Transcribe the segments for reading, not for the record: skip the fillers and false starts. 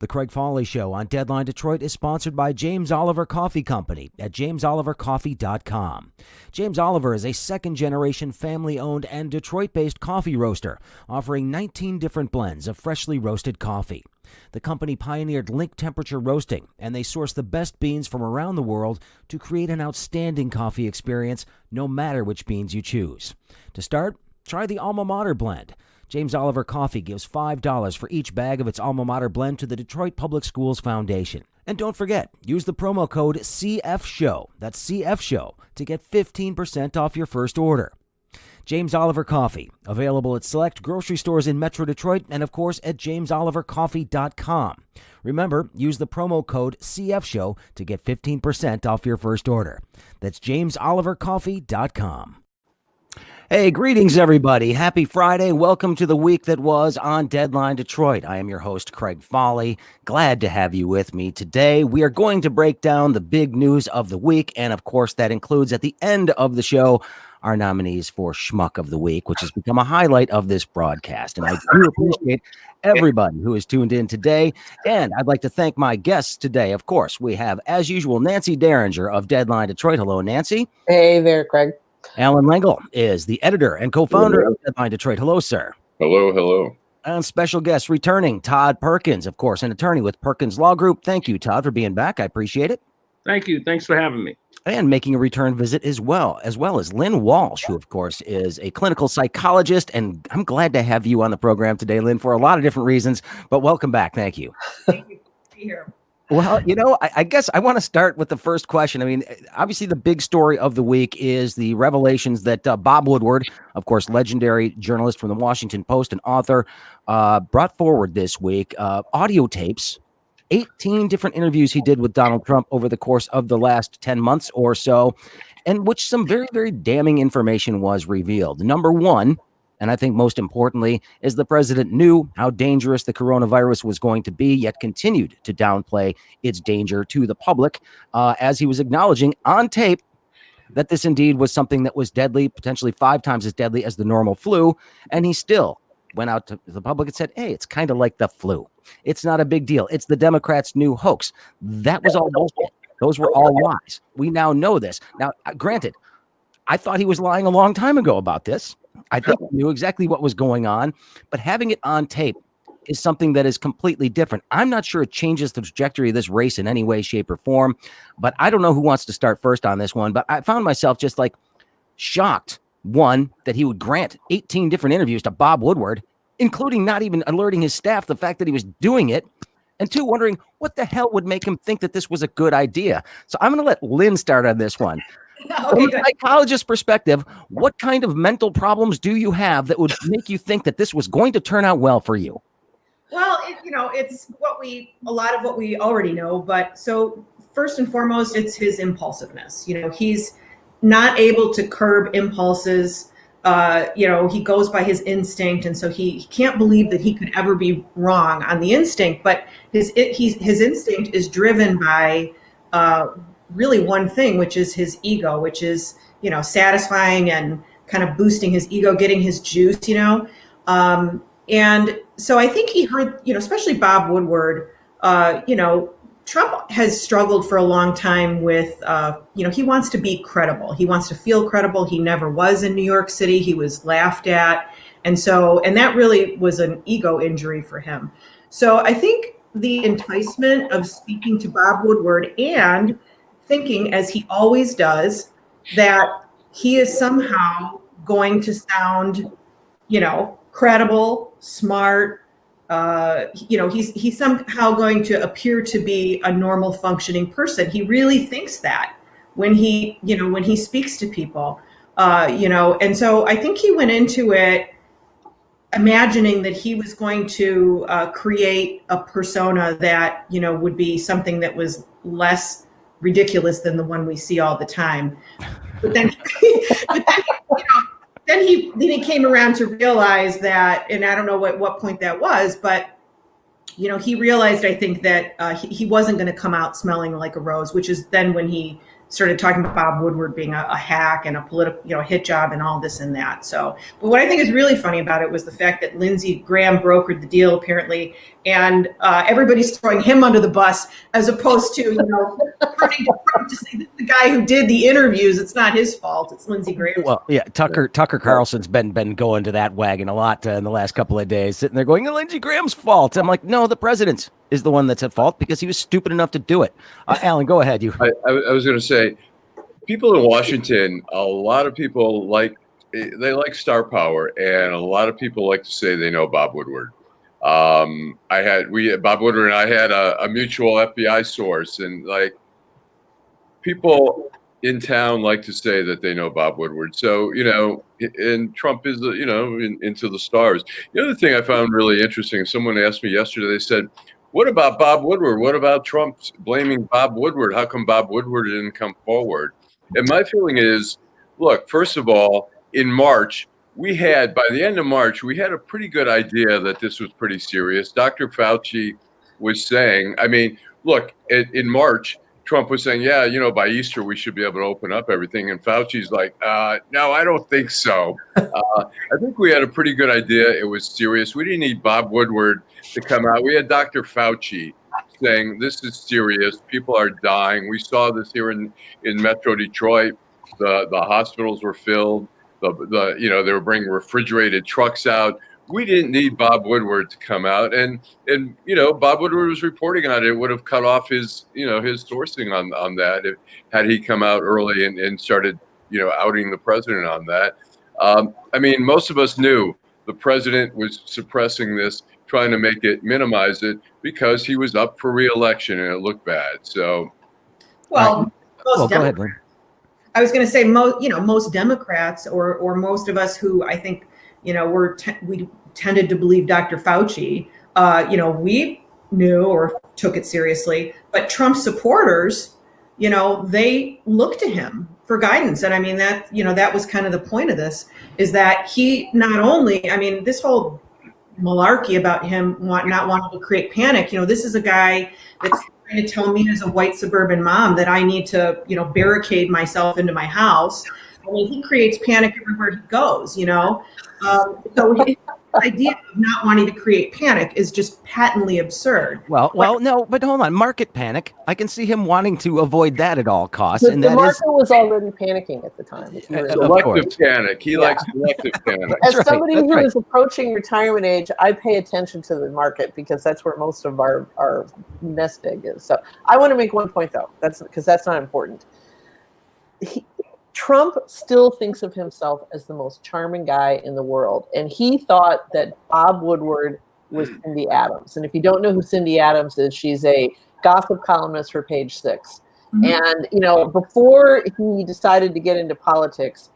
The Craig Fahle Show on Deadline Detroit is sponsored by James Oliver Coffee Company at jamesolivercoffee.com. James Oliver is a second-generation family-owned and Detroit-based coffee roaster, offering 19 different blends of freshly roasted coffee. The company pioneered link temperature roasting, and they source the best beans from around the world to create an outstanding coffee experience, no matter which beans you choose. To start, try the Alma Mater blend. James Oliver Coffee gives $5 for each bag of its Alma Mater blend to the Detroit Public Schools Foundation. And don't forget, use the promo code CFSHOW, that's CFSHOW, to get 15% off your first order. James Oliver Coffee, available at select grocery stores in Metro Detroit and, of course, at jamesolivercoffee.com. Remember, use the promo code CFSHOW to get 15% off your first order. That's jamesolivercoffee.com. Hey, greetings, everybody. Happy Friday. Welcome to the week that was on Deadline Detroit. I am your host, Craig Fahle. Glad to have you with me today. We are going to break down the big news of the week, and of course, that includes at the end of the show our nominees for Schmuck of the Week, which has become a highlight of this broadcast. And I do appreciate everybody who has tuned in today. And I'd like to thank my guests today. Of course, we have, as usual, Nancy Derringer of Deadline Detroit. Hello, Nancy. Hey there, Craig. Allan Lengel is the editor and co-founder of Deadline Detroit. Hello, sir. Hello. And special guest returning, Todd Perkins, of course, an attorney with Perkins Law Group. Thank you, Todd, for being back. I appreciate it. Thank you. Thanks for having me. And making a return visit as well as Lynn Walsh, who, of course, is a clinical psychologist. And I'm glad to have you on the program today, Lynn, for a lot of different reasons. But welcome back. Thank you. Thank you for being here. Well, I guess I want to start with the first question. I mean, obviously, the big story of the week is the revelations that Bob Woodward, of course, legendary journalist from the Washington Post and author, brought forward this week audio tapes, 18 different interviews he did with Donald Trump over the course of the last 10 months or so, in which some very, very damning information was revealed. Number one, and I think most importantly, is the president knew how dangerous the coronavirus was going to be, yet continued to downplay its danger to the public, as he was acknowledging on tape that this indeed was something that was deadly, potentially 5 times as deadly as the normal flu. And he still went out to the public and said, hey, it's kind of like the flu. It's not a big deal. It's the Democrats' new hoax. That was all bullshit. Those were all lies. We now know this. Now, granted, I thought he was lying a long time ago about this. I think he knew exactly what was going on, but having it on tape is something that is completely different. I'm not sure it changes the trajectory of this race in any way, shape, or form, but I don't know who wants to start first on this one, but I found myself just like shocked, one, that he would grant 18 different interviews to Bob Woodward, including not even alerting his staff the fact that he was doing it, and two, wondering what the hell would make him think that this was a good idea. So I'm going to let Lynn start on this one. From a psychologist's perspective, what kind of mental problems do you have that would make you think that this was going to turn out well for you? Well, it's a lot of what we already know. But so first and foremost, it's his impulsiveness. He's not able to curb impulses. He goes by his instinct. And so he can't believe that he could ever be wrong on the instinct. But his instinct is driven by really one thing, which is his ego, which is, satisfying and kind of boosting his ego, getting his juice, and so I think he heard, especially Bob Woodward, Trump has struggled for a long time with, he wants to be credible. He wants to feel credible. He never was in New York City. He was laughed at. And that really was an ego injury for him. So I think the enticement of speaking to Bob Woodward and thinking, as he always does, that he is somehow going to sound, credible, smart. He's somehow going to appear to be a normal functioning person. He really thinks that when he speaks to people, and so I think he went into it imagining that he was going to create a persona that, would be something that was less ridiculous than the one we see all the time. But then, then he came around to realize that, and I don't know what point that was, but he realized, I think, that he wasn't going to come out smelling like a rose, which is then when he started talking about Bob Woodward being a hack and a political, hit job and all this and that. So, but what I think is really funny about it was the fact that Lindsey Graham brokered the deal apparently, and everybody's throwing him under the bus as opposed to, turning to Trump to say this is the guy who did the interviews. It's not his fault. It's Lindsey Graham. Well, yeah, Tucker Carlson's been going to that wagon a lot in the last couple of days, sitting there going, Lindsey Graham's fault. I'm like, no, the president's is the one that's at fault because he was stupid enough to do it. Allan, go ahead. I was going to say, people in Washington, a lot of people like star power, and a lot of people like to say they know Bob Woodward. Bob Woodward and I had a mutual FBI source, and like people in town like to say that they know Bob Woodward. So, and Trump is, into the stars. The other thing I found really interesting, someone asked me yesterday, they said, what about Bob Woodward? What about Trump blaming Bob Woodward? How come Bob Woodward didn't come forward? And my feeling is, look, first of all, in March, by the end of March, we had a pretty good idea that this was pretty serious. Dr. Fauci was saying, look, in March, Trump was saying, by Easter, we should be able to open up everything. And Fauci's like, no, I don't think so. I think we had a pretty good idea. It was serious. We didn't need Bob Woodward to come out. We had Dr. Fauci saying, this is serious. People are dying. We saw this here in Metro Detroit. The hospitals were filled. They were bringing refrigerated trucks out. We didn't need Bob Woodward to come out, and Bob Woodward was reporting on it. It would have cut off his sourcing on that had he come out early and started outing the president on that. Most of us knew the president was suppressing this, trying to minimize it because he was up for re-election and it looked bad. So, go ahead, Lynn. I was going to say most Democrats or most of us who I think we tended to believe Dr. Fauci. We knew or took it seriously, but Trump supporters, they look to him for guidance. And that was kind of the point of this, is that he not only, this whole malarkey about him not wanting to create panic, this is a guy that's trying to tell me as a white suburban mom that I need to, barricade myself into my house. He creates panic everywhere he goes, so his idea of not wanting to create panic is just patently absurd. Well, no, but hold on. Market panic. I can see him wanting to avoid that at all costs. The market was already panicking at the time. Selective panic. He likes selective panic. As somebody who is approaching retirement age, I pay attention to the market because that's where most of our nest egg is. So I want to make one point, though. That's not important. Trump still thinks of himself as the most charming guy in the world. And he thought that Bob Woodward was Cindy Adams. And if you don't know who Cindy Adams is, she's a gossip columnist for Page Six. Mm-hmm. And, before he decided to get into politics,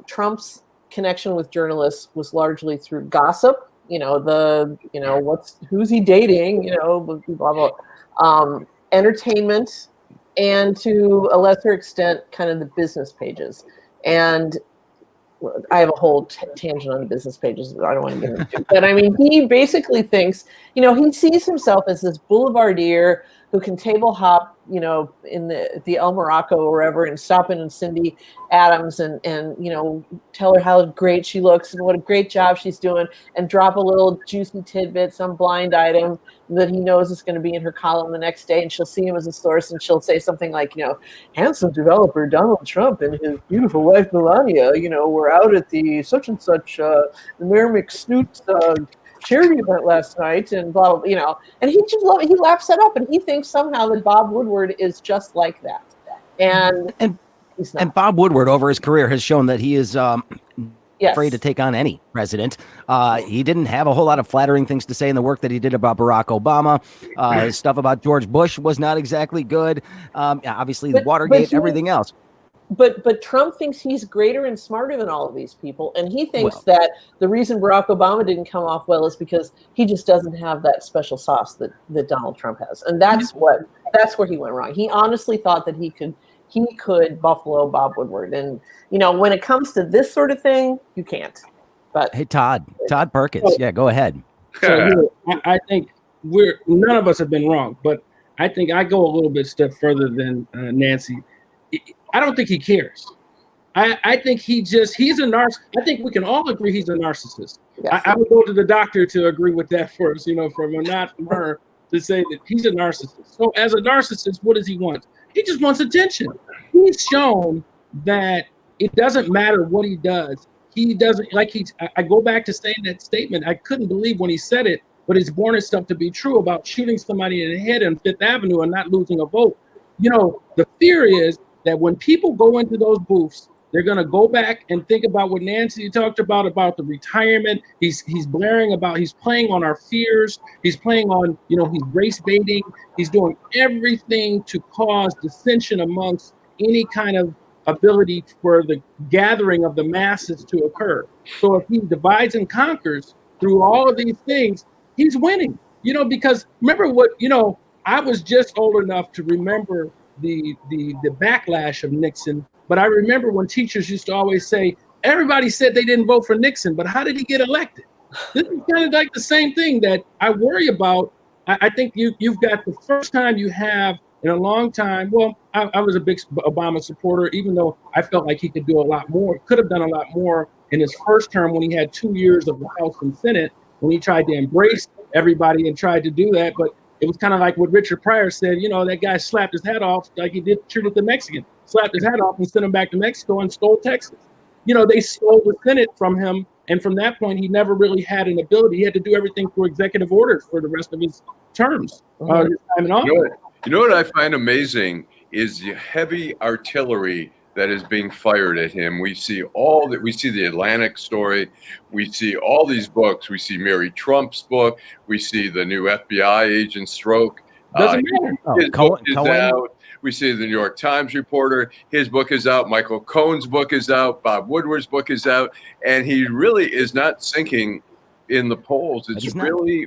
Trump's connection with journalists was largely through gossip, who's he dating, blah, blah, entertainment, and to a lesser extent, kind of the business pages. And I have a whole tangent on the business pages that I don't want to get into. But he basically thinks, he sees himself as this boulevardier who can table hop, in the El Morocco or wherever, and stop in Cindy Adams and tell her how great she looks and what a great job she's doing, and drop a little juicy tidbit, some blind item that he knows is going to be in her column the next day, and she'll see him as a source, and she'll say something like, handsome developer Donald Trump and his beautiful wife Melania, were out at the such and such the Mayor McSnoot's charity event last night, and blah, blah, and he laughs that up, and he thinks somehow that Bob Woodward is just like that, and he's not. And Bob Woodward over his career has shown that he is afraid to take on any president. He didn't have a whole lot of flattering things to say in the work that he did about Barack Obama. His stuff about George Bush was not exactly good. Obviously, the Watergate, everything else. But Trump thinks he's greater and smarter than all of these people. And he thinks that the reason Barack Obama didn't come off well is because he just doesn't have that special sauce that Donald Trump has. And that's where he went wrong. He honestly thought that he could buffalo Bob Woodward. And, when it comes to this sort of thing, you can't. But hey, Todd Perkins. Yeah, go ahead. So, I think none of us have been wrong, but I think I go a little bit step further than Nancy. I don't think he cares. I think he's a narcissist. I think we can all agree he's a narcissist. Yes. I would go to the doctor to agree with that first, not from her, to say that he's a narcissist. So as a narcissist, what does he want? He just wants attention. He's shown that it doesn't matter what he does. He doesn't I go back to saying that statement. I couldn't believe when he said it, but it's borne itself to be true about shooting somebody in the head on Fifth Avenue and not losing a vote. The fear is that when people go into those booths, they're going to go back and think about what Nancy talked about the retirement. He's blaring about, he's playing on our fears. He's playing on, he's race baiting. He's doing everything to cause dissension amongst any kind of ability for the gathering of the masses to occur. So if he divides and conquers through all of these things, he's winning, because remember what, I was just old enough to remember the backlash of Nixon. But I remember when teachers used to always say, everybody said they didn't vote for Nixon, but how did he get elected? This is kind of like the same thing that I worry about. I think you've got the first time you have in a long time. Well, I was a big Obama supporter, even though I felt like he could do a lot more, could have done a lot more in his first term when he had 2 years of the House and Senate, when he tried to embrace everybody and tried to do that. But it was kind of like what Richard Pryor said, that guy slapped his hat off like he treated the Mexican. Slapped his hat off and sent him back to Mexico and stole Texas. They stole the Senate from him. And from that point, he never really had an ability. He had to do everything through executive order for the rest of his terms. His time in office. You know what I find amazing is the heavy artillery that is being fired at him. We see the Atlantic story. We see all these books. We see Mary Trump's book. We see the new FBI agent Stroke. Doesn't matter. His book is out. We see the New York Times reporter. His book is out. Michael Cohen's book is out. Bob Woodward's book is out. And he really is not sinking in the polls. It's really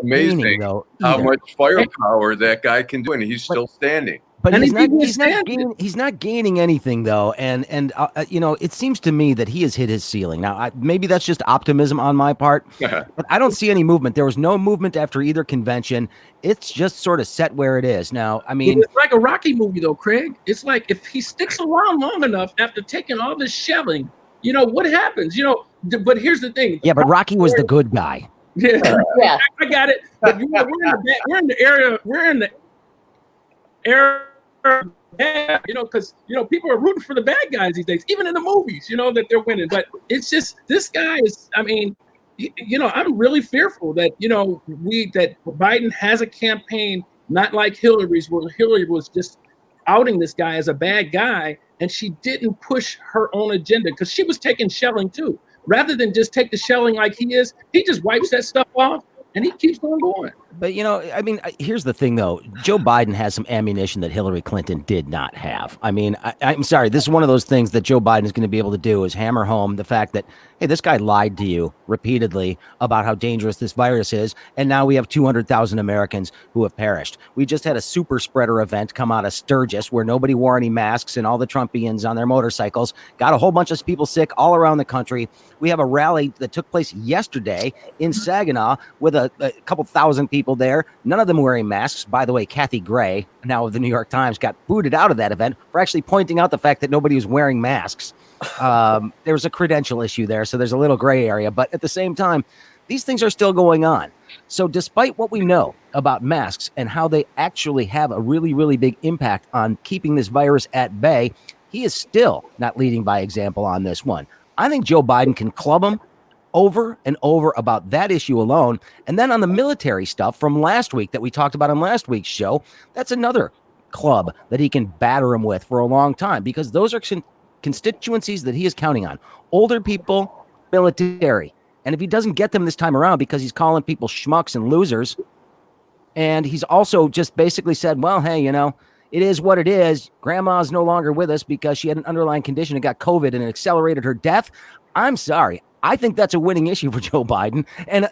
amazing how much firepower that guy can do. And he's still standing. But he's not gaining anything though, and it seems to me that he has hit his ceiling. Now, maybe that's just optimism on my part, but I don't see any movement. There was no movement after either convention. It's just sort of set where it is now. I mean, it's like a Rocky movie though, Craig. It's like if he sticks around long enough after taking all this shelling, what happens? But here's the thing. Yeah, but Rocky was the good guy. Yeah, I got it. But we're in the area. Because people are rooting for the bad guys these days, even in the movies, that they're winning. But it's just this guy is. I mean, I'm really fearful that that Biden has a campaign not like Hillary's, where Hillary was just outing this guy as a bad guy, and she didn't push her own agenda because she was taking shelling too. Rather than just take the shelling like he is, he just wipes that stuff off. And he keeps on going. But, here's the thing, though. Joe Biden has some ammunition that Hillary Clinton did not have. I mean, I'm sorry. This is one of those things that Joe Biden is going to be able to do is hammer home the fact that, hey, this guy lied to you repeatedly about how dangerous this virus is. And now we have 200,000 Americans who have perished. We just had a super spreader event come out of Sturgis where nobody wore any masks and all the Trumpians on their motorcycles got a whole bunch of people sick all around the country. We have a rally that took place yesterday in Saginaw with a couple thousand people there, none of them wearing masks. By the way, Kathy Gray, now of the New York Times, got booted out of that event for actually pointing out the fact that nobody was wearing masks. There was a credential issue there, so there's a little gray area. But at the same time, these things are still going on. So despite what we know about masks and how they actually have a really, really big impact on keeping this virus at bay, he is still not leading by example on this one. I think Joe Biden can club him over and over about that issue alone. And then on the military stuff from last week that we talked about on last week's show, that's another club that he can batter him with for a long time, because those are constituencies that he is counting on. Older people, military. And if he doesn't get them this time around because he's calling people schmucks and losers, and he's also just basically said, well, hey, it is what it is. Grandma's no longer with us because she had an underlying condition and got COVID and it accelerated her death. I'm sorry. I think that's a winning issue for Joe Biden. And,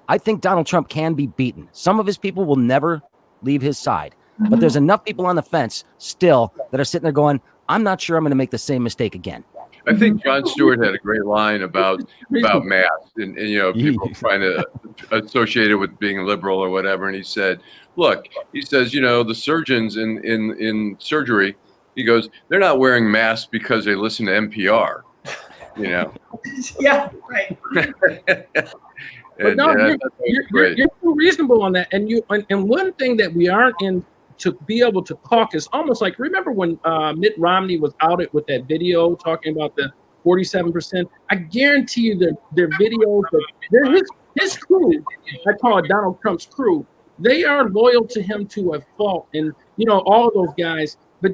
I think Donald Trump can be beaten. Some of his people will never leave his side. But there's enough people on the fence still that are sitting there going, I'm not sure I'm going to make the same mistake again. I think Jon Stewart had a great line about masks and people trying to associate it with being liberal or whatever. And he said, look, the surgeons in surgery, He goes, they're not wearing masks because they listen to NPR, you know? Yeah, right. But no, you're too reasonable on that. And one thing that we aren't in to be able to caucus, almost like, remember when Mitt Romney was outed with that video talking about the 47%? I guarantee you their videos, his crew, I call it Donald Trump's crew, they are loyal to him to a fault. And, all of those guys. But,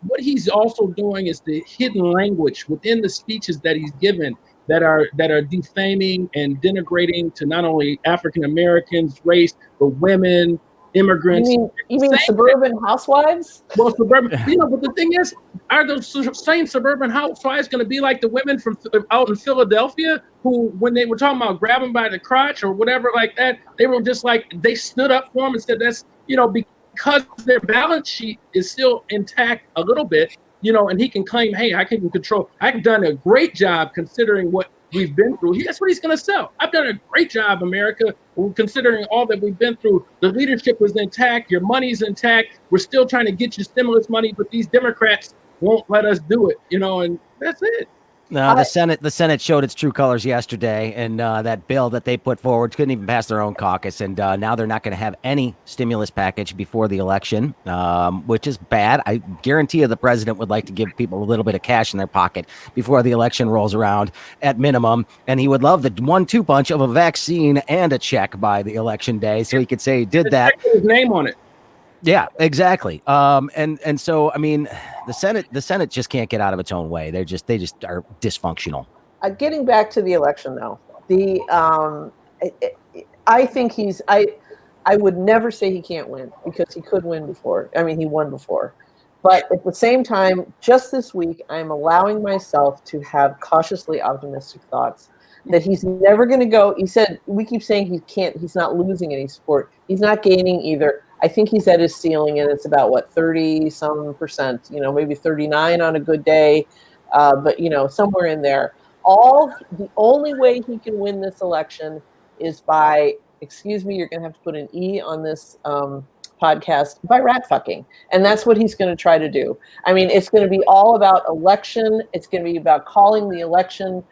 what he's also doing is the hidden language within the speeches that he's given that are defaming and denigrating to not only African Americans, race, but women, immigrants. You mean suburban housewives? Well, suburban. But the thing is, are those same suburban housewives going to be like the women from out in Philadelphia who, when they were talking about grabbing by the crotch or whatever like that, they were just like, they stood up for him and said that's, because their balance sheet is still intact a little bit, and he can claim, hey, I've done a great job considering what we've been through. That's what he's going to sell. I've done a great job, America, considering all that we've been through. The leadership was intact. Your money's intact. We're still trying to get you stimulus money, but these Democrats won't let us do it, and that's it. No, the Senate showed its true colors yesterday, and that bill that they put forward couldn't even pass their own caucus, and now they're not going to have any stimulus package before the election, which is bad. I guarantee you the president would like to give people a little bit of cash in their pocket before the election rolls around at minimum, and he would love the 1-2 punch of a vaccine and a check by the election day, so he could say he did that. His name on it. Yeah, exactly. And so, I mean, the Senate just can't get out of its own way. They just are dysfunctional. Getting back to the election, though, I think I would never say he can't win, because he could win before. I mean, he won before. But at the same time, just this week, I'm allowing myself to have cautiously optimistic thoughts that he's never going to go. He said, we keep saying he's not losing any support. He's not gaining either. I think he's at his ceiling, and it's about 30-some%, maybe 39 on a good day, but somewhere in there. The only way he can win this election is by, excuse me, you're going to have to put an E on this podcast, by rat fucking, and that's what he's going to try to do. I mean, it's going to be all about election. It's going to be about calling the election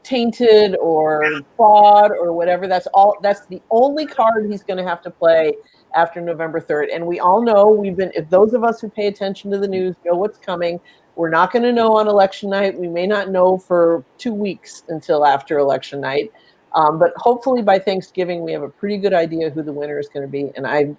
tainted or fraud or whatever. That's the only card he's going to have to play after November 3rd. And we all know if those of us who pay attention to the news know what's coming, we're not going to know on election night. We may not know for 2 weeks until after election night. But hopefully by Thanksgiving, we have a pretty good idea who the winner is going to be. And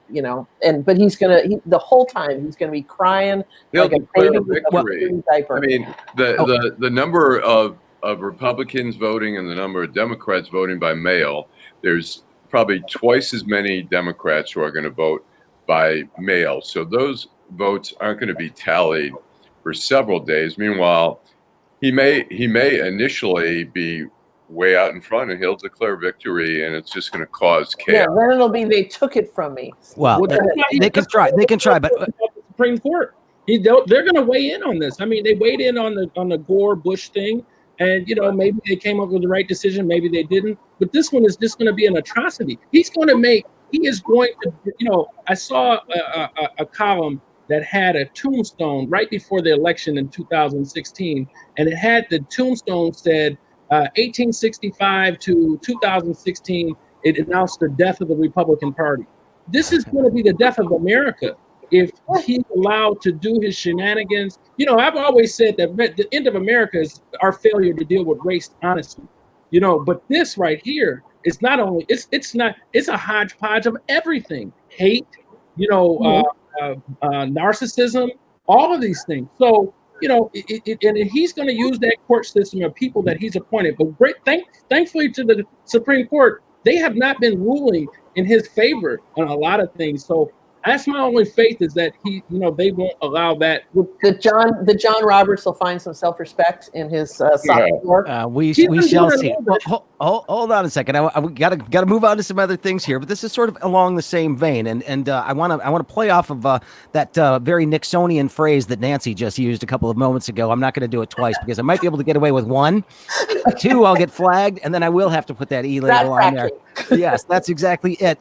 but he's going to, the whole time he's going to be crying like a baby with a diaper. I mean, the number of Republicans voting and the number of Democrats voting by mail, there's probably twice as many Democrats who are going to vote by mail. So those votes aren't going to be tallied for several days. Meanwhile, he may initially be way out in front, and he'll declare victory, and it's just going to cause chaos. Yeah, then it'll be, they took it from me. Well, they can try, but the Supreme Court, they're going to weigh in on this. I mean, they weighed in on the Gore Bush thing, and maybe they came up with the right decision, maybe they didn't. But this one is just going to be an atrocity. He is going to. I saw a column that had a tombstone right before the election in 2016, and it had the tombstone said, 1865 to 2016, it announced the death of the Republican Party. This is going to be the death of America if he's allowed to do his shenanigans. I've always said that the end of America is our failure to deal with race honestly. But this right here is not only, it's a hodgepodge of everything. Hate, narcissism, all of these things. So, and he's going to use that court system of people that he's appointed. But thankfully to the Supreme Court, they have not been ruling in his favor on a lot of things. So that's my only faith, is that they won't allow that. That John Roberts will find some self-respect in his sophomore. We shall see. Hold on a second. We gotta move on to some other things here, but this is sort of along the same vein, and I want to play off of that very Nixonian phrase that Nancy just used a couple of moments ago. I'm not going to do it twice because I might be able to get away with one. 2, I'll get flagged, and then I will have to put that E label on there. Yes, that's exactly it.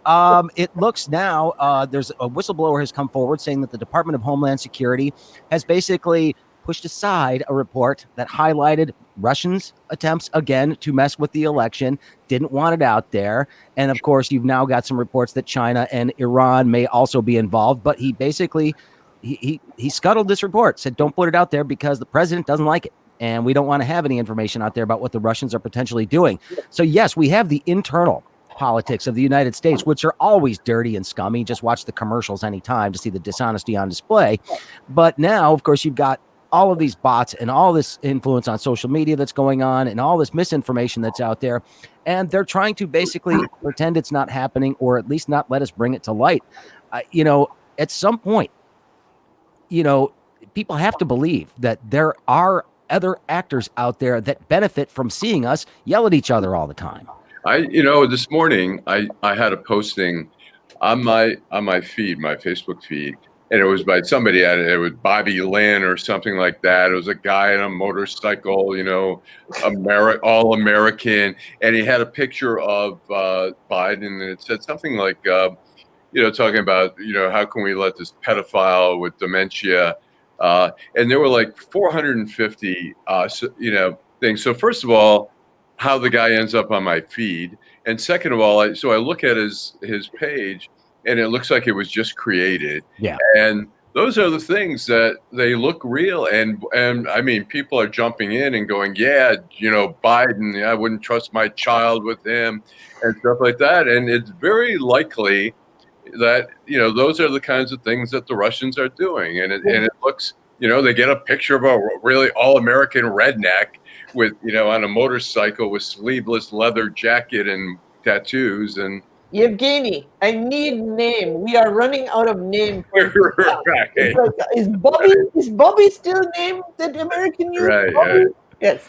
It looks now, there's a whistleblower has come forward saying that the Department of Homeland Security has basically pushed aside a report that highlighted Russians' attempts again to mess with the election, didn't want it out there. And of course, you've now got some reports that China and Iran may also be involved, but he basically he scuttled this report, said don't put it out there because the president doesn't like it. And we don't want to have any information out there about what the Russians are potentially doing. So yes, we have the internal politics of the United States, which are always dirty and scummy. Just watch the commercials anytime to see the dishonesty on display. But now, of course, you've got all of these bots and all this influence on social media that's going on and all this misinformation that's out there. And they're trying to basically pretend it's not happening, or at least not let us bring it to light. At some point, people have to believe that there are other actors out there that benefit from seeing us yell at each other all the time. This morning I had a posting on my feed, my Facebook feed, and it was by somebody. It was Bobby Lynn or something like that. It was a guy on a motorcycle, all American, and he had a picture of Biden, and it said something like, talking about, how can we let this pedophile with dementia. And there were like 450, things. So first of all, how the guy ends up on my feed, and second of all, I look at his page, and it looks like it was just created. Yeah. And those are the things that they look real, and I mean, people are jumping in and going, yeah, Biden, I wouldn't trust my child with him, and stuff like that. And it's very likely that those are the kinds of things that the Russians are doing, and it looks, they get a picture of a really all-American redneck with on a motorcycle with sleeveless leather jacket and tattoos. And Yevgeny, I need name. We are running out of name. Right. Is Bobby still named the American use? Right. Bobby? Yes.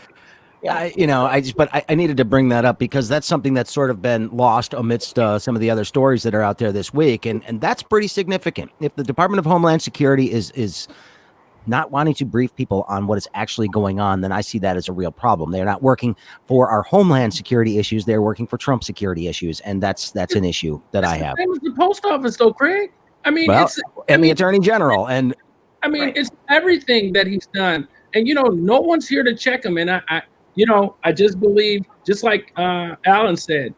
Yeah. I needed to bring that up because that's something that's sort of been lost amidst some of the other stories that are out there this week. And that's pretty significant. If the Department of Homeland Security is not wanting to brief people on what is actually going on, then I see that as a real problem. They're not working for our Homeland Security issues. They're working for Trump security issues. And that's an issue that I have. Same as the post office though, Craig. I mean, the Attorney General. And I mean, It's everything that he's done. And, no one's here to check him. And I just believe, just like Allan said,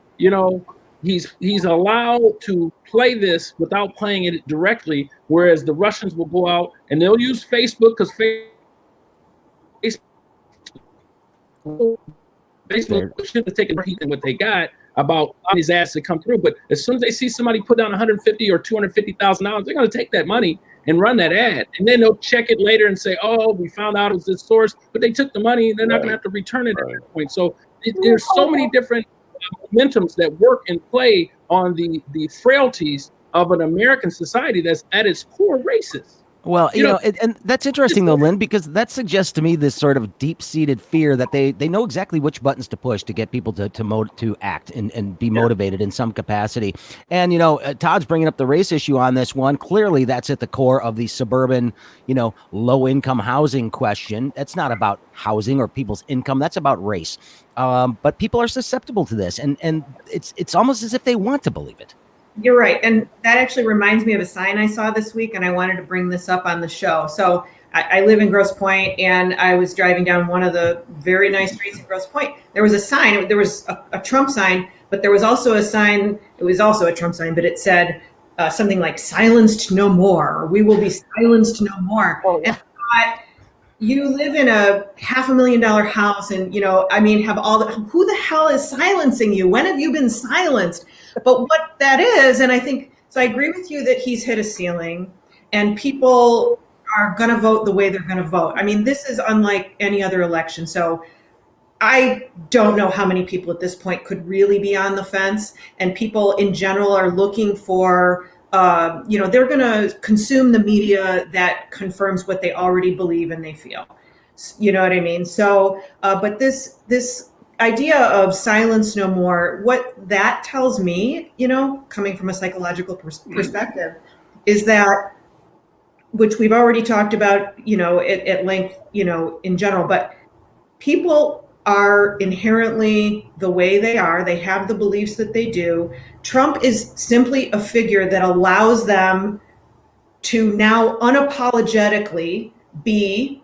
he's allowed to play this without playing it directly, whereas the Russians will go out and they'll use Facebook because Facebook should have taken heat in what they got about his ass to come through. But as soon as they see somebody put down $150,000 or $250,000, they're going to take that money and run that ad, and then they'll check it later and say, "Oh, we found out it was this source," but they took the money and they're not going to have to return it at that point. So there's so many different momentums that work and play on the frailties of an American society that's at its core racist. Well, and that's interesting though, Lynn, because that suggests to me this sort of deep-seated fear that they know exactly which buttons to push to get people to act and be motivated in some capacity. And, Todd's bringing up the race issue on this one. Clearly, that's at the core of the suburban, low-income housing question. That's not about housing or people's income. That's about race. But people are susceptible to this, and it's almost as if they want to believe it. You're right. And that actually reminds me of a sign I saw this week, and I wanted to bring this up on the show. So I live in Grosse Pointe, and I was driving down one of the very nice streets in Grosse Pointe. There was a sign. There was a Trump sign, but there was also a sign. It was also a Trump sign, but it said something like "silenced no more." Or, "We will be silenced no more." Oh, yeah. And I thought, you live in a $500,000 house, and have all the. Who the hell is silencing you? When have you been silenced? But what that is, and I think, so I agree with you that he's hit a ceiling, and people are going to vote the way they're going to vote. I mean, this is unlike any other election. So I don't know how many people at this point could really be on the fence, and people in general are looking for, they're going to consume the media that confirms what they already believe and they feel. You know what I mean? So, but this idea of silence no more, what that tells me, coming from a psychological perspective, is that, which we've already talked about, at length, in general, but people are inherently the way they are. They have the beliefs that they do. Trump is simply a figure that allows them to now unapologetically be,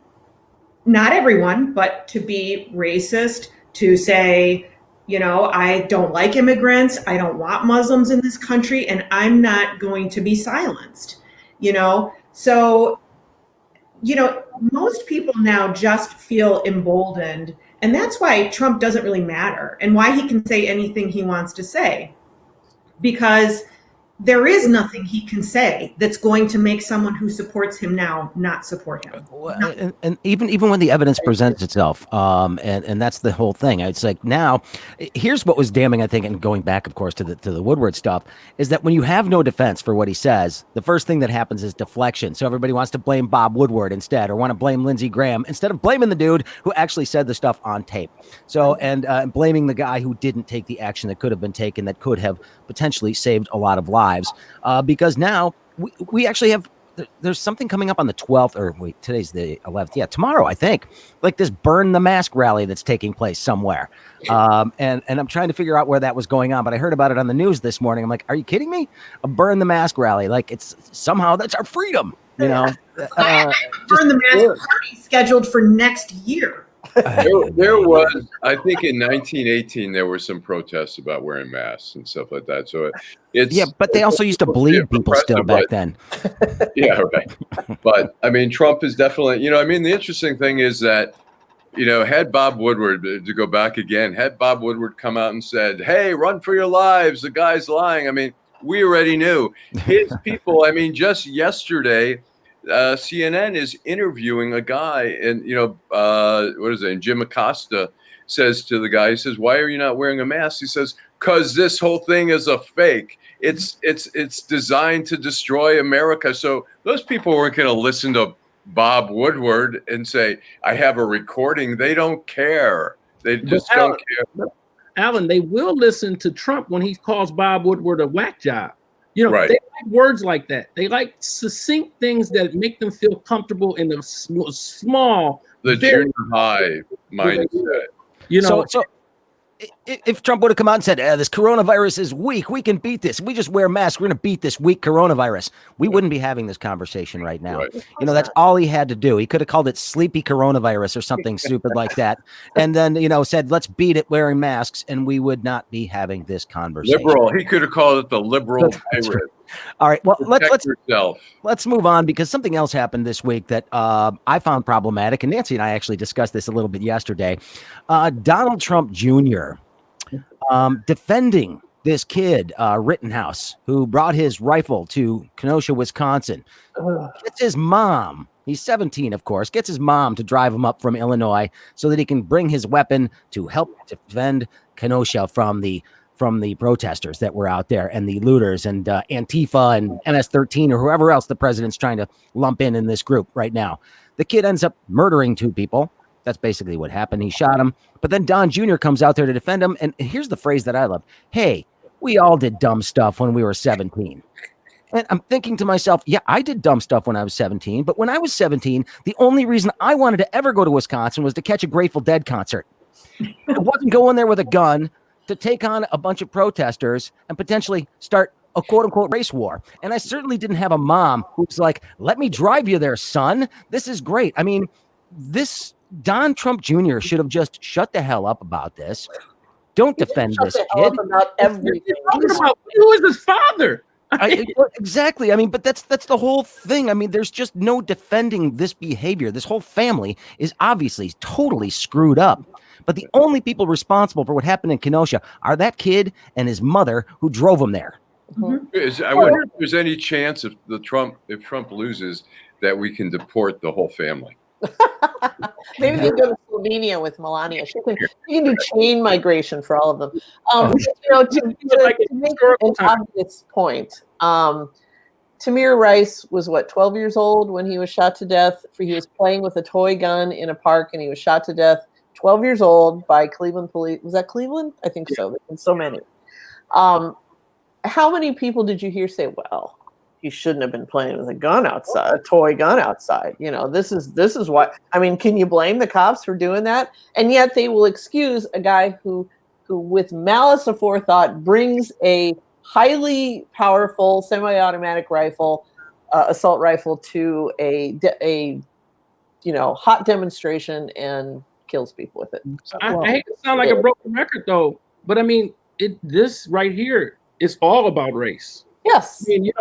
not everyone, but to be racist, to say, you know, I don't like immigrants, I don't want Muslims in this country, and I'm not going to be silenced, you know? So, you know, most people now just feel emboldened, and that's why Trump doesn't really matter and why he can say anything he wants to say, because there is nothing he can say that's going to make someone who supports him now not support him. And even when the evidence presents itself, and that's the whole thing. It's like, now, here's what was damning, I think, and going back, of course, to the Woodward stuff, is that when you have no defense for what he says, the first thing that happens is deflection. So everybody wants to blame Bob Woodward instead, or want to blame Lindsey Graham instead of blaming the dude who actually said the stuff on tape. So, and blaming the guy who didn't take the action that could have been taken, that could have potentially saved a lot of lives. Because now we actually have, there's something coming up on the 12th, or wait, today's the 11th. Yeah, tomorrow, I think, like this burn the mask rally that's taking place somewhere. And I'm trying to figure out where that was going on, but I heard about it on the news this morning. I'm like, are you kidding me? A burn the mask rally. Like, it's somehow that's our freedom, you know? Burn the mask party scheduled for next year. There was, I think in 1918, there were some protests about wearing masks and stuff like that. So it's, yeah, but they also used to bleed people still back then. Yeah, right. But I mean, Trump is definitely, you know, I mean, the interesting thing is that, you know, had Bob Woodward, to go back again, had Bob Woodward come out and said, hey, run for your lives, the guy's lying. I mean, we already knew. His people, I mean, just yesterday, CNN is interviewing a guy, and, you know, what is it? And Jim Acosta says to the guy, he says, why are you not wearing a mask? He says, because this whole thing is a fake. It's designed to destroy America. So those people weren't going to listen to Bob Woodward and say, I have a recording. They don't care. They just don't care. Allan, they will listen to Trump when he calls Bob Woodward a whack job. You know, right. They like words like that. They like succinct things that make them feel comfortable in the small. The junior high mindset. You know, so if Trump would have come out and said, this coronavirus is weak, we can beat this. We just wear masks. We're going to beat this weak coronavirus. We wouldn't be having this conversation right now. Right. You know, that's all he had to do. He could have called it sleepy coronavirus or something stupid like that. And then, you know, said, let's beat it wearing masks. And we would not be having this conversation. Liberal. He could have called it the liberal virus. All right. Well, let's move on, because something else happened this week that I found problematic. And Nancy and I actually discussed this a little bit yesterday. Donald Trump Jr. Defending this kid, Rittenhouse, who brought his rifle to Kenosha, Wisconsin. Gets his mom. He's 17, of course. Gets his mom to drive him up from Illinois so that he can bring his weapon to help defend Kenosha from the protesters that were out there, and the looters, and Antifa and MS-13 or whoever else the president's trying to lump in this group right now. The kid ends up murdering 2 people. That's basically what happened. He shot him. But then Don Jr. comes out there to defend him. And here's the phrase that I love. Hey, we all did dumb stuff when we were 17. And I'm thinking to myself, yeah, I did dumb stuff when I was 17. But when I was 17, the only reason I wanted to ever go to Wisconsin was to catch a Grateful Dead concert. I wasn't going there with a gun to take on a bunch of protesters and potentially start a quote unquote race war. And I certainly didn't have a mom who's like, let me drive you there, son. This is great. I mean, Don Trump Jr. should have just shut the hell up about this. Don't defend this kid. About everything. Who is his father? Exactly. I mean, but that's the whole thing. I mean, there's just no defending this behavior. This whole family is obviously totally screwed up. But the only people responsible for what happened in Kenosha are that kid and his mother who drove him there. Mm-hmm. I wonder if there's any chance if Trump loses that we can deport the whole family. Maybe they go to Slovenia with Melania. She can do chain migration for all of them. You know, to make an obvious point, Tamir Rice was 12 years old when he was shot to death. He was playing with a toy gun in a park, and he was shot to death. 12 years old by Cleveland police. Was that Cleveland? I think so. There's been so many. How many people did you hear say, well, he shouldn't have been playing with a gun outside, a toy gun outside. You know, this is what, I mean, can you blame the cops for doing that? And yet they will excuse a guy who with malice aforethought brings a highly powerful semi-automatic rifle, assault rifle to a hot demonstration and kills people with it. So, I hate to sound like a broken record though, but I mean, this right here is all about race. Yes. I mean,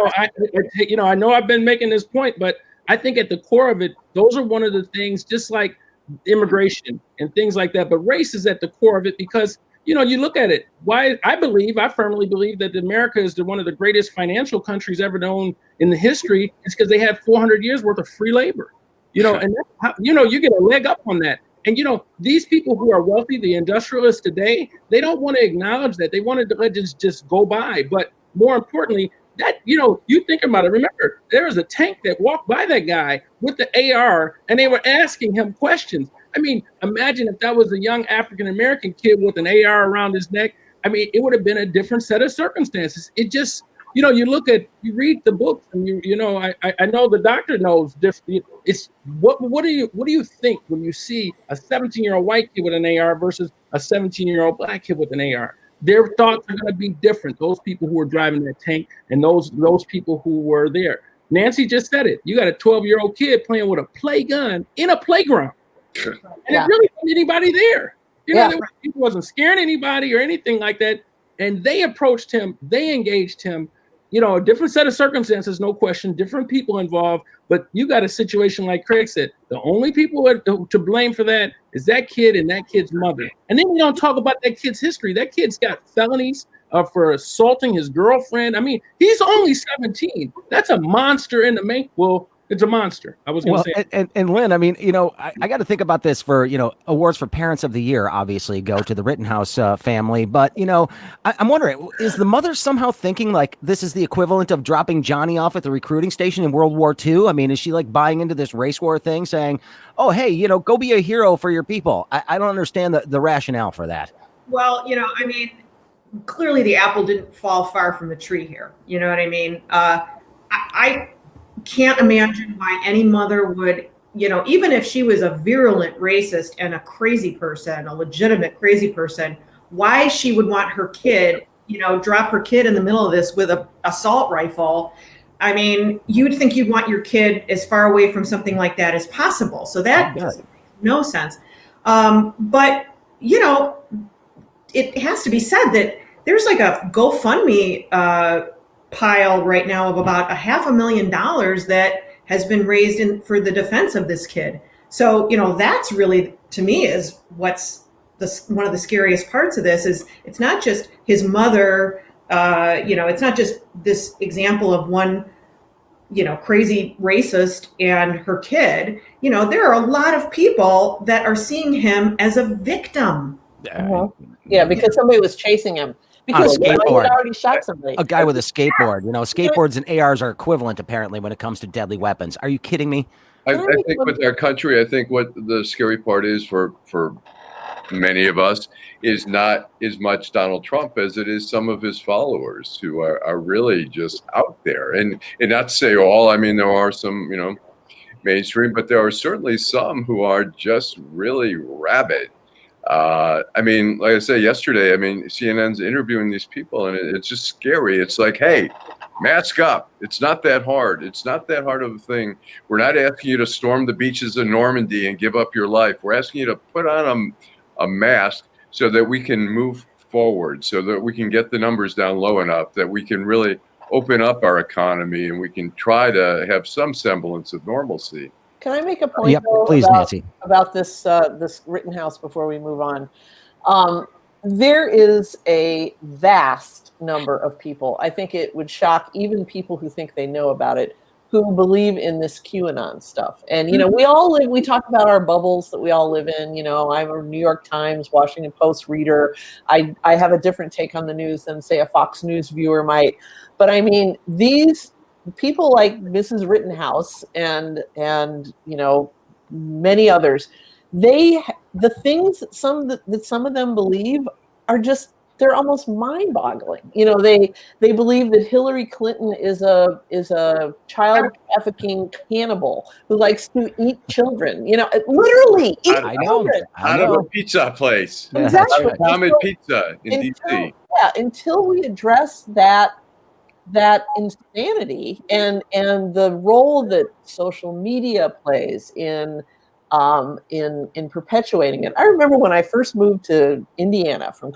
I know I've been making this point, but I think at the core of it, those are one of the things, just like immigration and things like that. But race is at the core of it because, you look at it. Why I firmly believe that America is one of the greatest financial countries ever known in the history is because they had 400 years worth of free labor. And you get a leg up on that. And these people who are wealthy, the industrialists today, they don't want to acknowledge that. They want to let this just go by. But more importantly, that you think about it. Remember, there was a tank that walked by that guy with the AR, and they were asking him questions. I mean, imagine if that was a young African American kid with an AR around his neck. I mean, it would have been a different set of circumstances. It just, you read the books, and I know the doctor knows different. It's what do you think when you see a 17-year-old white kid with an AR versus a 17-year-old black kid with an AR? Their thoughts are going to be different. Those people who were driving that tank and those people who were there. Nancy just said it. You got a 12-year-old kid playing with a play gun in a playground, and it really wasn't anybody there. He wasn't scaring anybody or anything like that. And they approached him. They engaged him. A different set of circumstances, no question, different people involved. But you got a situation like Craig said, the only people to blame for that is that kid and that kid's mother. And then we don't talk about that kid's history. That kid's got felonies for assaulting his girlfriend. I mean, he's only 17. That's a monster in the making. Well, it's a monster. I was going to say. And Lynn, I mean, I got to think about this for, awards for Parents of the Year, obviously go to the Rittenhouse family. But, I'm wondering, is the mother somehow thinking like this is the equivalent of dropping Johnny off at the recruiting station in World War II? I mean, is she like buying into this race war thing saying, oh, hey, go be a hero for your people? I don't understand the rationale for that. Well, I mean, clearly the apple didn't fall far from the tree here. You know what I mean? I can't imagine why any mother would, even if she was a virulent racist and a crazy person, a legitimate crazy person, why she would want her kid, drop her kid in the middle of this with an assault rifle. I mean, you'd think you'd want your kid as far away from something like that as possible. So that doesn't make no sense. But, it has to be said that there's like a GoFundMe pile right now of about $500,000 that has been raised for the defense of this kid. So, that's really, to me, is what's one of the scariest parts of this is it's not just his mother, it's not just this example of one, crazy racist and her kid. There are a lot of people that are seeing him as a victim. Yeah, because somebody was chasing him. Because he already shot somebody. A guy with a skateboard. Skateboards and ARs are equivalent, apparently, when it comes to deadly weapons. Are you kidding me? I think with our country, I think what the scary part is for many of us is not as much Donald Trump as it is some of his followers who are really just out there. And not to say all, I mean, there are some, mainstream, but there are certainly some who are just really rabid. I mean, like I said yesterday, I mean, CNN's interviewing these people and it's just scary. It's like, hey, mask up. It's not that hard. It's not that hard of a thing. We're not asking you to storm the beaches of Normandy and give up your life. We're asking you to put on a mask so that we can move forward, so that we can get the numbers down low enough that we can really open up our economy and we can try to have some semblance of normalcy. Can I make a point please, Nancy, about this Rittenhouse before we move on? There is a vast number of people, I think it would shock even people who think they know about it, who believe in this QAnon stuff. And, we talk about our bubbles that we all live in. I'm a New York Times, Washington Post reader. I have a different take on the news than, say, a Fox News viewer might. But I mean, these people like Mrs. Rittenhouse and many others, the things that some of them believe are just they're almost mind-boggling. You know, they believe that Hillary Clinton is a child trafficking cannibal who likes to eat children. You know, literally eat I know. children. Out of a pizza place. Yeah, Exactly. that's right. Common pizza in DC. Until we address that insanity and the role that social media plays in perpetuating it. I remember when I first moved to Indiana from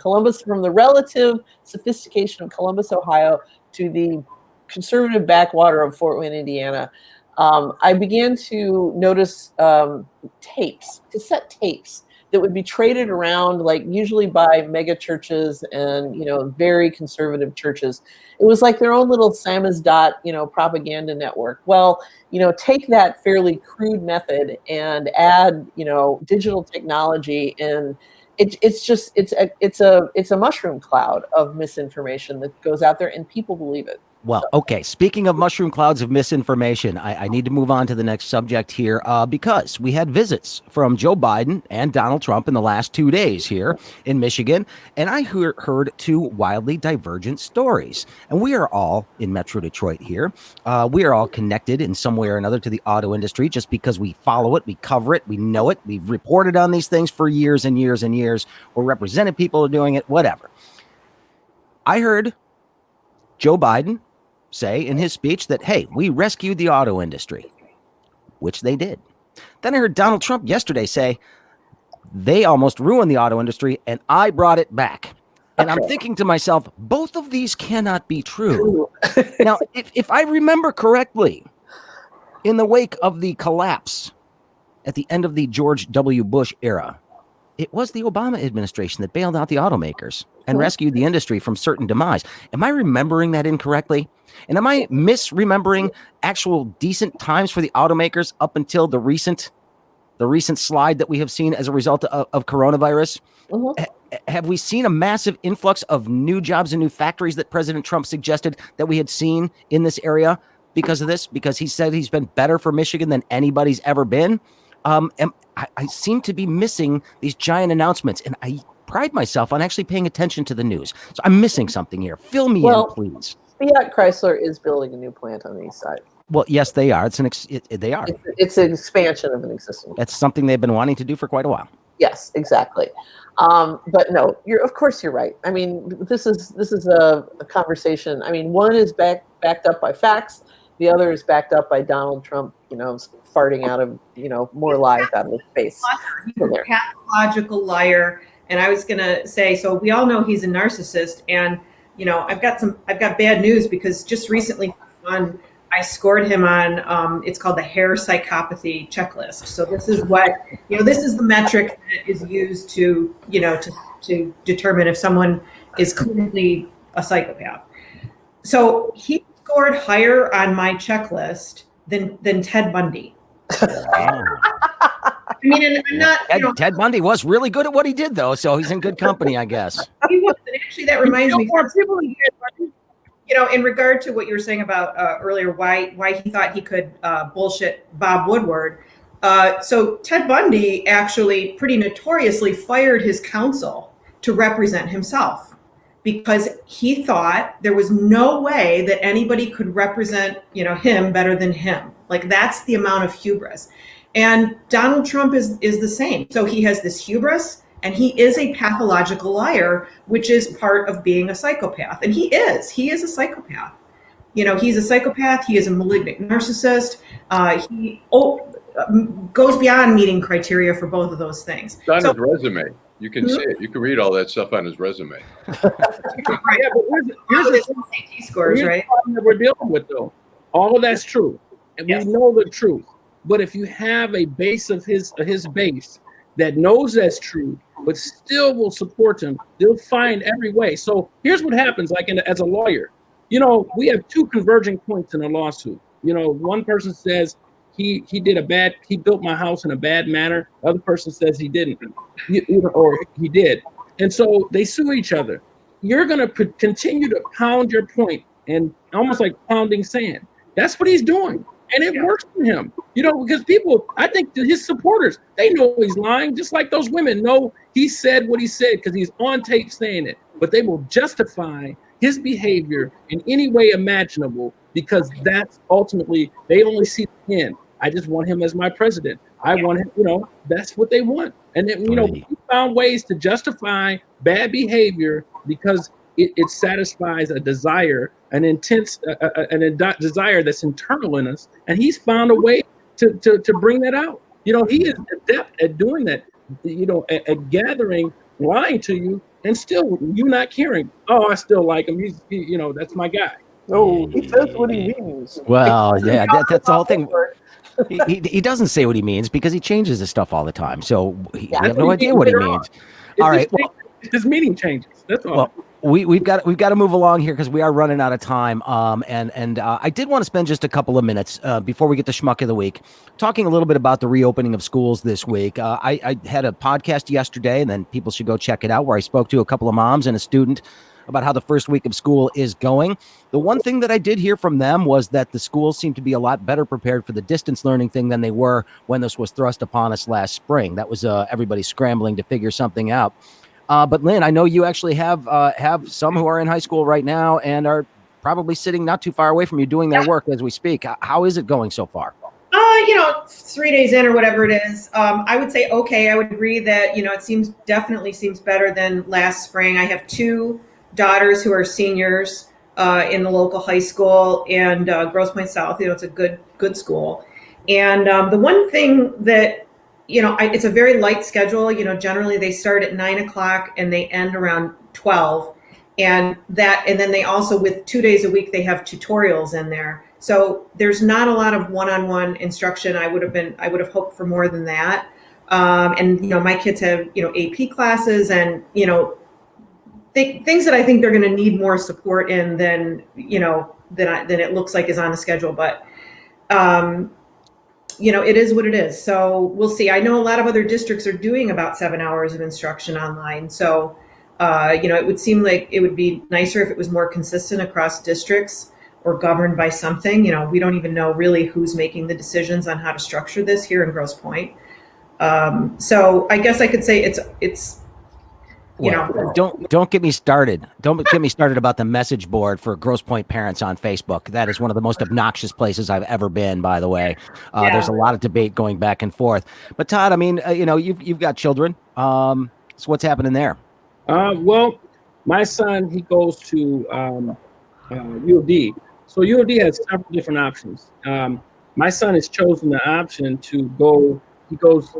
the relative sophistication of Columbus, Ohio, to the conservative backwater of Fort Wayne, Indiana. I began to notice cassette tapes that would be traded around, like usually by mega churches and, you know, very conservative churches. It was like their own little samizdat, you know, propaganda network. Well, you know, take that fairly crude method and add, you know, digital technology, and it's a mushroom cloud of misinformation that goes out there, and people believe it. Well, okay. Speaking of mushroom clouds of misinformation, I need to move on to the next subject here because we had visits from Joe Biden and Donald Trump in the last 2 days here in Michigan, and I heard two wildly divergent stories. And we are all in Metro Detroit here. We are all connected in some way or another to the auto industry just because we follow it, we cover it, we know it. We've reported on these things for years and years and years. We're represented people are doing it, whatever. I heard Joe Biden say in his speech that, hey, we rescued the auto industry, which they did. Then I heard Donald Trump yesterday say they almost ruined the auto industry and I brought it back. And I'm thinking to myself, both of these cannot be true. Now, if I remember correctly, in the wake of the collapse at the end of the George W. Bush era, it was the Obama administration that bailed out the automakers and rescued the industry from certain demise. Am I remembering that incorrectly? And am I misremembering actual decent times for the automakers up until the recent slide that we have seen as a result of coronavirus? Have we seen a massive influx of new jobs and new factories that President Trump suggested that we had seen in this area because of this? Because he said he's been better for Michigan than anybody's ever been. I seem to be missing these giant announcements, and I pride myself on actually paying attention to the news. So I'm missing something here. Fill me in, please. Fiat Chrysler is building a new plant on the east side. Well, yes, they are. They are. It's an expansion of an existing. That's something they've been wanting to do for quite a while. Yes, exactly. But no, of course you're right. I mean, this is a conversation. I mean, one is backed up by facts. The other is backed up by Donald Trump, you know, farting out of, you know, more lies out of his face. He's a pathological liar. And I was going to say, so we all know he's a narcissist. And, you know, I've got bad news because just recently I scored him on, it's called the hair psychopathy checklist. So this is this is the metric that is used to, you know, to determine if someone is clinically a psychopath. So he scored higher on my checklist than Ted Bundy. I mean, and I'm not. Ted Bundy was really good at what he did, though, so he's in good company, I guess. He was, and actually, that reminds me. You know, in regard to what you were saying about earlier, why he thought he could bullshit Bob Woodward. So Ted Bundy actually pretty notoriously fired his counsel to represent himself because he thought there was no way that anybody could represent, you know, him better than him. Like, that's the amount of hubris. And Donald Trump is the same. So he has this hubris, and he is a pathological liar, which is part of being a psychopath. And he is a psychopath. You know, he's a psychopath. He is a malignant narcissist. He goes beyond meeting criteria for both of those things. It's on his resume. You can see it. You can read all that stuff on his resume. Right. Yeah, but here's the SAT scores, right? That we're dealing with, though. All of that's true, and we know the truth. But if you have a base of his base that knows that's true, but still will support him, they'll find every way. So here's what happens, like as a lawyer. You know, we have two converging points in a lawsuit. You know, one person says he built my house in a bad manner. The other person says he didn't, or he did. And so they sue each other. You're going to continue to pound your point, and almost like pounding sand. That's what he's doing. And it works for him, because people, I think that his supporters, they know he's lying, just like those women know he said what he said because he's on tape saying it. But they will justify his behavior in any way imaginable because that's ultimately, they only see the end. I just want him as my president. I want him, that's what they want. And then, he found ways to justify bad behavior because it satisfies a desire, an intense desire that's internal in us. And he's found a way to bring that out. He is adept at doing that, at gathering, lying to you, and still you not caring. Oh, I still like him. He's that's my guy. No, he says what he means. Well, yeah, that's the whole thing. He doesn't say what he means because he changes his stuff all the time. So we have no idea what he means. All right. Well, his meaning changes. That's all. Well, we've got to move along here because we are running out of time. And I did want to spend just a couple of minutes before we get to Schmuck of the Week, talking a little bit about the reopening of schools this week. I had a podcast yesterday, and then people should go check it out, where I spoke to a couple of moms and a student about how the first week of school is going. The one thing that I did hear from them was that the schools seem to be a lot better prepared for the distance learning thing than they were when this was thrust upon us last spring. That was everybody scrambling to figure something out. But Lynn, I know you actually have some who are in high school right now and are probably sitting not too far away from you doing their work as we speak. How is it going so far? 3 days in or whatever it is. I would say, okay, I would agree that, it definitely seems better than last spring. I have two daughters who are seniors in the local high school and Grosse Pointe South. It's a good school. And the one thing that, it's a very light schedule. Generally they start at 9:00 and they end around 12. And then they also, with 2 days a week, they have tutorials in there. So there's not a lot of one-on-one instruction. I would have hoped for more than that. And my kids have, AP classes and, things that I think they're going to need more support in than it looks like is on the schedule. But, it is what it is. So we'll see. I know a lot of other districts are doing about 7 hours of instruction online. So, it would seem like it would be nicer if it was more consistent across districts or governed by something. We don't even know really who's making the decisions on how to structure this here in Grosse Pointe. So I guess I could say it's don't get me started. Don't get me started about the message board for Grosse Pointe parents on Facebook. That is one of the most obnoxious places I've ever been, by the way. There's a lot of debate going back and forth. But Todd, I mean, you've got children. So what's happening there? Well, my son, he goes to U of D. So U of D has several different options. My son has chosen the option to go. He goes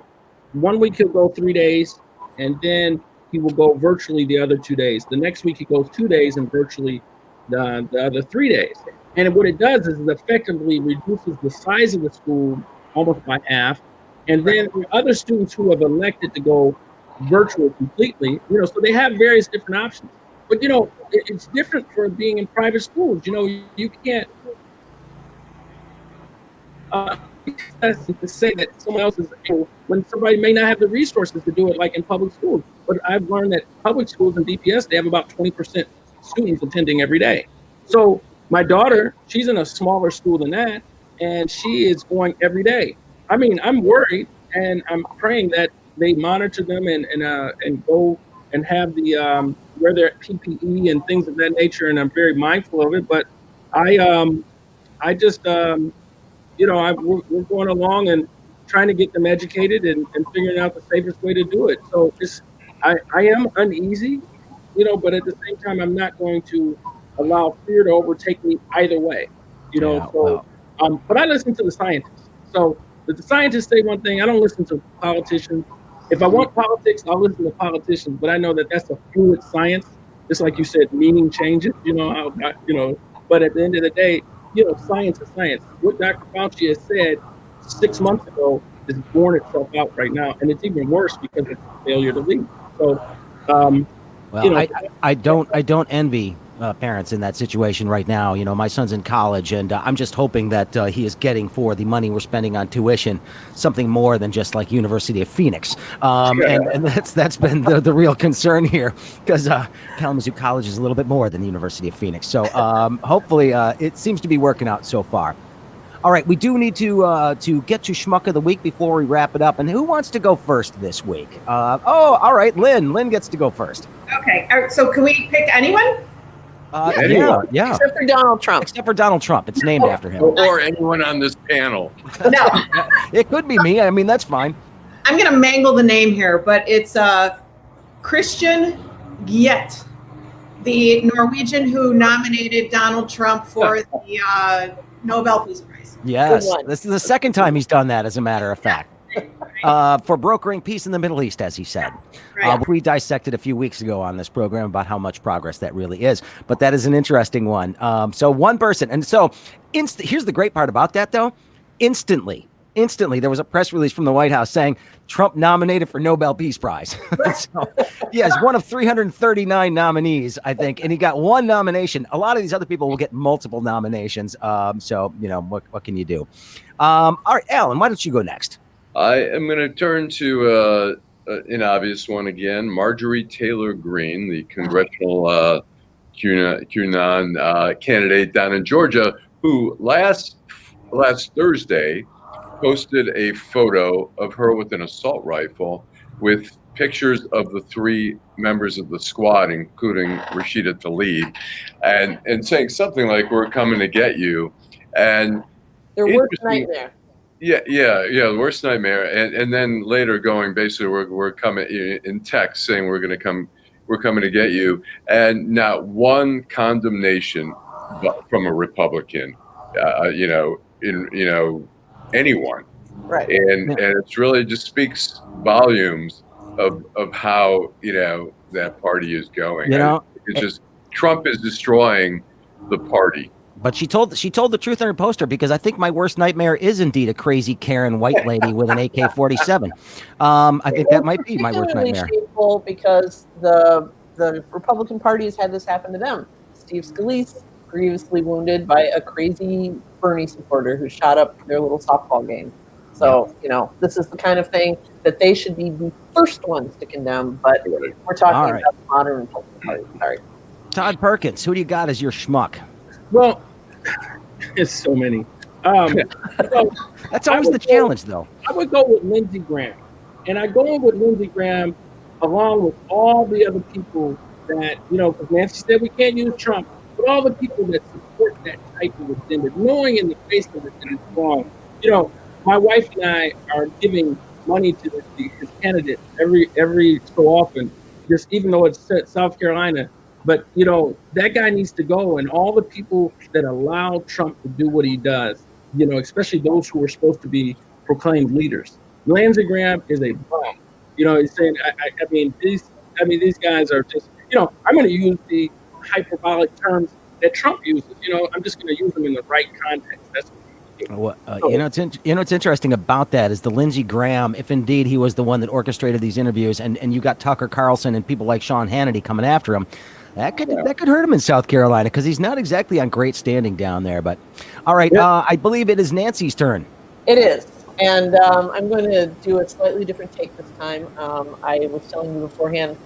1 week, he'll go 3 days, and then he will go virtually the other 2 days. The next week he goes 2 days and virtually the other 3 days. And what it does is it effectively reduces the size of the school almost by half. And then the other students who have elected to go virtual completely, so they have various different options. But, it's different for being in private schools. You can't to say that someone else is able when somebody may not have the resources to do it like in public schools. But I've learned that public schools and DPS, they have about 20% students attending every day. So my daughter, she's in a smaller school than that, and she is going every day. I mean, I'm worried, and I'm praying that they monitor them and go and have the wear their PPE and things of that nature, and I'm very mindful of it. But I just we're going along and trying to get them educated and figuring out the safest way to do it. So I am uneasy, but at the same time, I'm not going to allow fear to overtake me either way, but I listen to the scientists. So if the scientists say one thing, I don't listen to politicians. If I want politics, I'll listen to politicians, but I know that that's a fluid science. Just like you said, meaning changes, but at the end of the day, science is science. What Dr. Fauci has said 6 months ago is borne itself out right now, and it's even worse because it's a failure to lead. So, I don't envy parents in that situation right now. My son's in college, and I'm just hoping that he is getting for the money we're spending on tuition something more than just like University of Phoenix. And that's been the real concern here, because Kalamazoo College is a little bit more than the University of Phoenix. So hopefully it seems to be working out so far. All right, we do need to get to Schmuck of the Week before we wrap it up. And who wants to go first this week? All right, Lynn. Lynn gets to go first. Okay, so can we pick anyone? Yeah. Except for Donald Trump. Except for Donald Trump. It's named after him. Or anyone on this panel. No, It could be me. I mean, that's fine. I'm going to mangle the name here, but it's Christian Giet, the Norwegian who nominated Donald Trump for the Nobel Peace Prize. Yes. This is the second time he's done that, as a matter of fact. For brokering peace in the Middle East, as he said. Right. We dissected a few weeks ago on this program about how much progress that really is. But that is an interesting one. So one person. And so here's the great part about that, though. Instantly, there was a press release from the White House saying Trump nominated for Nobel Peace Prize. So, yes, one of 339 nominees, I think, and he got one nomination. A lot of these other people will get multiple nominations. So, what can you do? All right, Allan, why don't you go next? I am going to turn to an obvious one again, Marjorie Taylor Greene, the congressional QAnon candidate down in Georgia, who last Thursday posted a photo of her with an assault rifle with pictures of the three members of the squad, including Rashida Tlaib, and saying something like, "We're coming to get you." And Their worst nightmare. Yeah, the worst nightmare. And then later going, basically, we're coming in text saying we're coming to get you, and not one condemnation from a Republican, anyone. Right. And it's really just speaks volumes of how that party is going. It's just Trump is destroying the party. But she told the truth on her poster, because I think my worst nightmare is indeed a crazy Karen white lady with an AK-47. I think that might be my worst nightmare. Shameful because the Republican Party has had this happen to them. Steve Scalise grievously wounded by a crazy Bernie supporter who shot up their little softball game. So this is the kind of thing that they should be the first ones to condemn. But we're talking about the modern Republican Party. Sorry. Todd Perkins, who do you got as your schmuck? Well, it's so many. That's always the challenge, though. I would go with Lindsey Graham. And I go in with Lindsey Graham along with all the other people that, because Nancy said we can't use Trump, but all the people that support that type of agenda, knowing in the face of it that it's wrong. My wife and I are giving money to his candidate every so often, just even though it's South Carolina. But, that guy needs to go. And all the people that allow Trump to do what he does, especially those who are supposed to be proclaimed leaders. Lindsey Graham is a bum. He's saying, these guys are just, I'm going to use the hyperbolic terms that Trump uses. I'm just going to use them in the right context. That's what's interesting about that is the Lindsey Graham, if indeed he was the one that orchestrated these interviews, and you got Tucker Carlson and people like Sean Hannity coming after him. That could hurt him in South Carolina, because he's not exactly on great standing down there. But all right, I believe it is Nancy's turn. It is, and I'm going to do a slightly different take this time. I was telling you beforehand,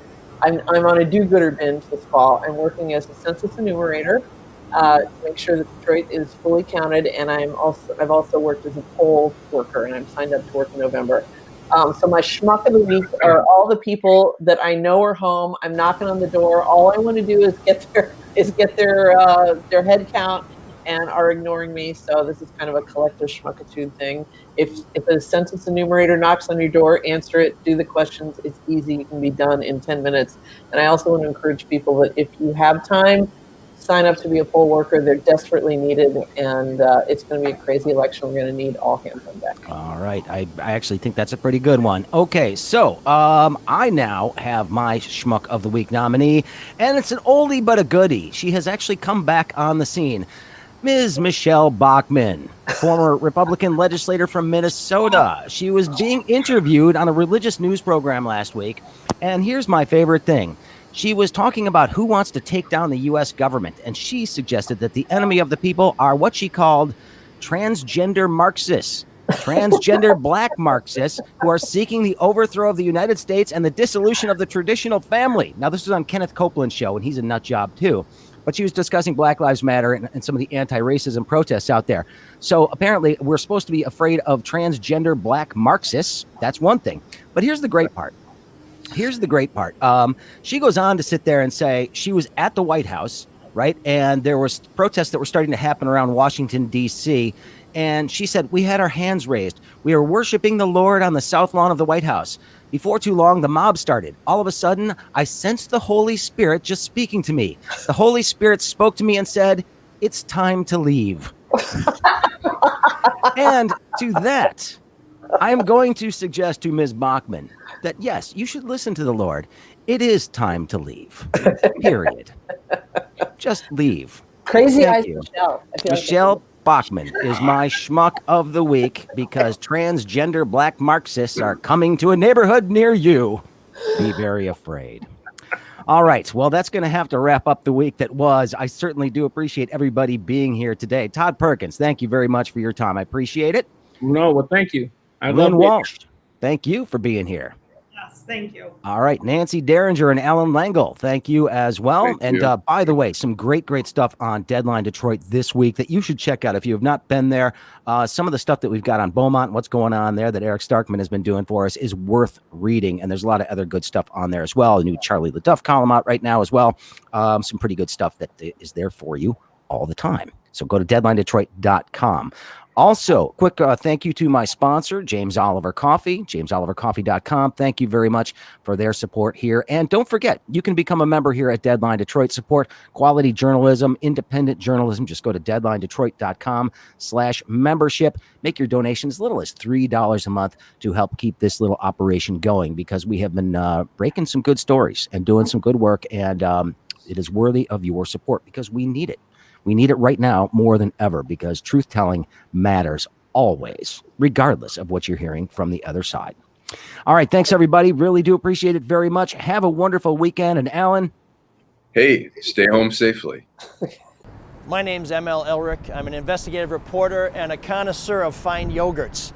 I'm on a do-gooder binge this fall. I'm working as a census enumerator to make sure that Detroit is fully counted, and I've also worked as a poll worker, and I'm signed up to work in November. So my schmuck of the week are all the people that I know are home. I'm knocking on the door. All I want to do is get their head count, and are ignoring me. So this is kind of a collective schmuckitude thing. If a census enumerator knocks on your door, answer it, do the questions. It's easy. It can be done in 10 minutes. And I also want to encourage people that if you have time, sign up to be a poll worker. They're desperately needed, and it's going to be a crazy election. We're going to need all hands on deck. All right. I actually think that's a pretty good one. Okay, so I now have my Schmuck of the Week nominee, and it's an oldie but a goodie. She has actually come back on the scene. Ms. Michelle Bachmann, former Republican legislator from Minnesota. She was being interviewed on a religious news program last week, and here's my favorite thing. She was talking about who wants to take down the U.S. government, and she suggested that the enemy of the people are what she called transgender Marxists, transgender black Marxists who are seeking the overthrow of the United States and the dissolution of the traditional family. Now, this was on Kenneth Copeland's show, and he's a nut job too. but she was discussing Black Lives Matter and some of the anti-racism protests out there. So apparently we're supposed to be afraid of transgender black Marxists. That's one thing. But here's the great part. She goes on to sit there and say she was at the White House, right? And there was protests that were starting to happen around Washington, D.C., and she said, we had our hands raised. We were worshiping the Lord on the south lawn of the White House. Before too long, the mob started. All of a sudden, I sensed the Holy Spirit just speaking to me. The Holy Spirit spoke to me and said, it's time to leave. And to that, I'm going to suggest to Ms. Bachman that, yes, you should listen to the Lord. It is time to leave, period. Just leave. Crazy Thank Eyes you. Michelle. Michelle Bachman is my schmuck of the week because transgender black Marxists are coming to a neighborhood near you. Be very afraid. All right. Well, that's going to have to wrap up the week that was. I certainly do appreciate everybody being here today. Todd Perkins, thank you very much for your time. I appreciate it. No, well, thank you. Lynn Walsh, thank you for being here. Yes, thank you. All right, Nancy Derringer and Allan Lengel, thank you as well. Thank you. By the way, some great stuff on Deadline Detroit this week that you should check out if you have not been there. Some of the stuff that we've got on Beaumont, what's going on there that Eric Starkman has been doing for us is worth reading, and there's a lot of other good stuff on there as well. A new Charlie LaDuff column out right now as well. Some pretty good stuff that is there for you all the time. So go to deadlinedetroit.com. Also, quick thank you to my sponsor, James Oliver Coffee, jamesolivercoffee.com. Thank you very much for their support here. And don't forget, you can become a member here at Deadline Detroit. Support quality journalism, independent journalism. Just go to deadlinedetroit.com/membership. Make your donations as little as $3 a month to help keep this little operation going, because we have been breaking some good stories and doing some good work. And it is worthy of your support because we need it. We need it right now more than ever because truth-telling matters always, regardless of what you're hearing from the other side. All right. Thanks, everybody. Really do appreciate it very much. Have a wonderful weekend. And Allan? Hey, stay home safely. My name's ML Elric. I'm an investigative reporter and a connoisseur of fine yogurts.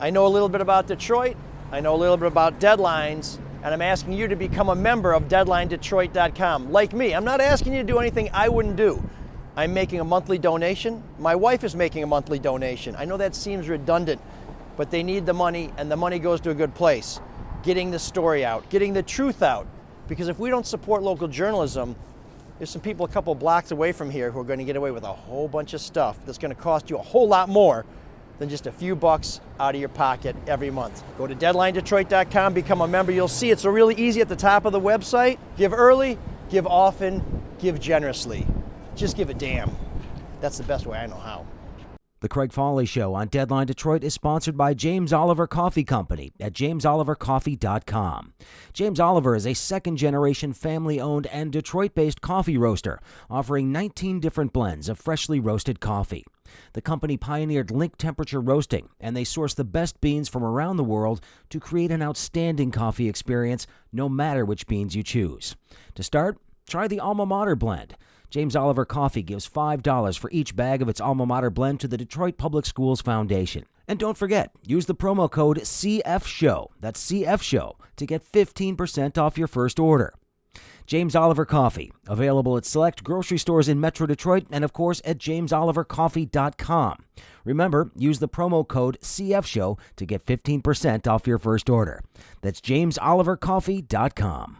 I know a little bit about Detroit. I know a little bit about deadlines. And I'm asking you to become a member of DeadlineDetroit.com. Like me, I'm not asking you to do anything I wouldn't do. I'm making a monthly donation. My wife is making a monthly donation. I know that seems redundant, but they need the money, and the money goes to a good place. Getting the story out, getting the truth out. Because if we don't support local journalism, there's some people a couple blocks away from here who are going to get away with a whole bunch of stuff that's going to cost you a whole lot more than just a few bucks out of your pocket every month. Go to DeadlineDetroit.com, become a member. You'll see it's really easy at the top of the website. Give early, give often, give generously. Just give a damn. That's the best way I know how. The Craig Fahle Show on Deadline Detroit is sponsored by James Oliver Coffee Company at jamesolivercoffee.com. James Oliver is a second-generation family-owned and Detroit-based coffee roaster, offering 19 different blends of freshly roasted coffee. The company pioneered link temperature roasting, and they source the best beans from around the world to create an outstanding coffee experience, no matter which beans you choose. To start, try the Alma Mater blend. James Oliver Coffee gives $5 for each bag of its Alma Mater blend to the Detroit Public Schools Foundation. And don't forget, use the promo code CFSHOW, that's CFSHOW, to get 15% off your first order. James Oliver Coffee, available at select grocery stores in Metro Detroit and, of course, at jamesolivercoffee.com. Remember, use the promo code CFSHOW to get 15% off your first order. That's jamesolivercoffee.com.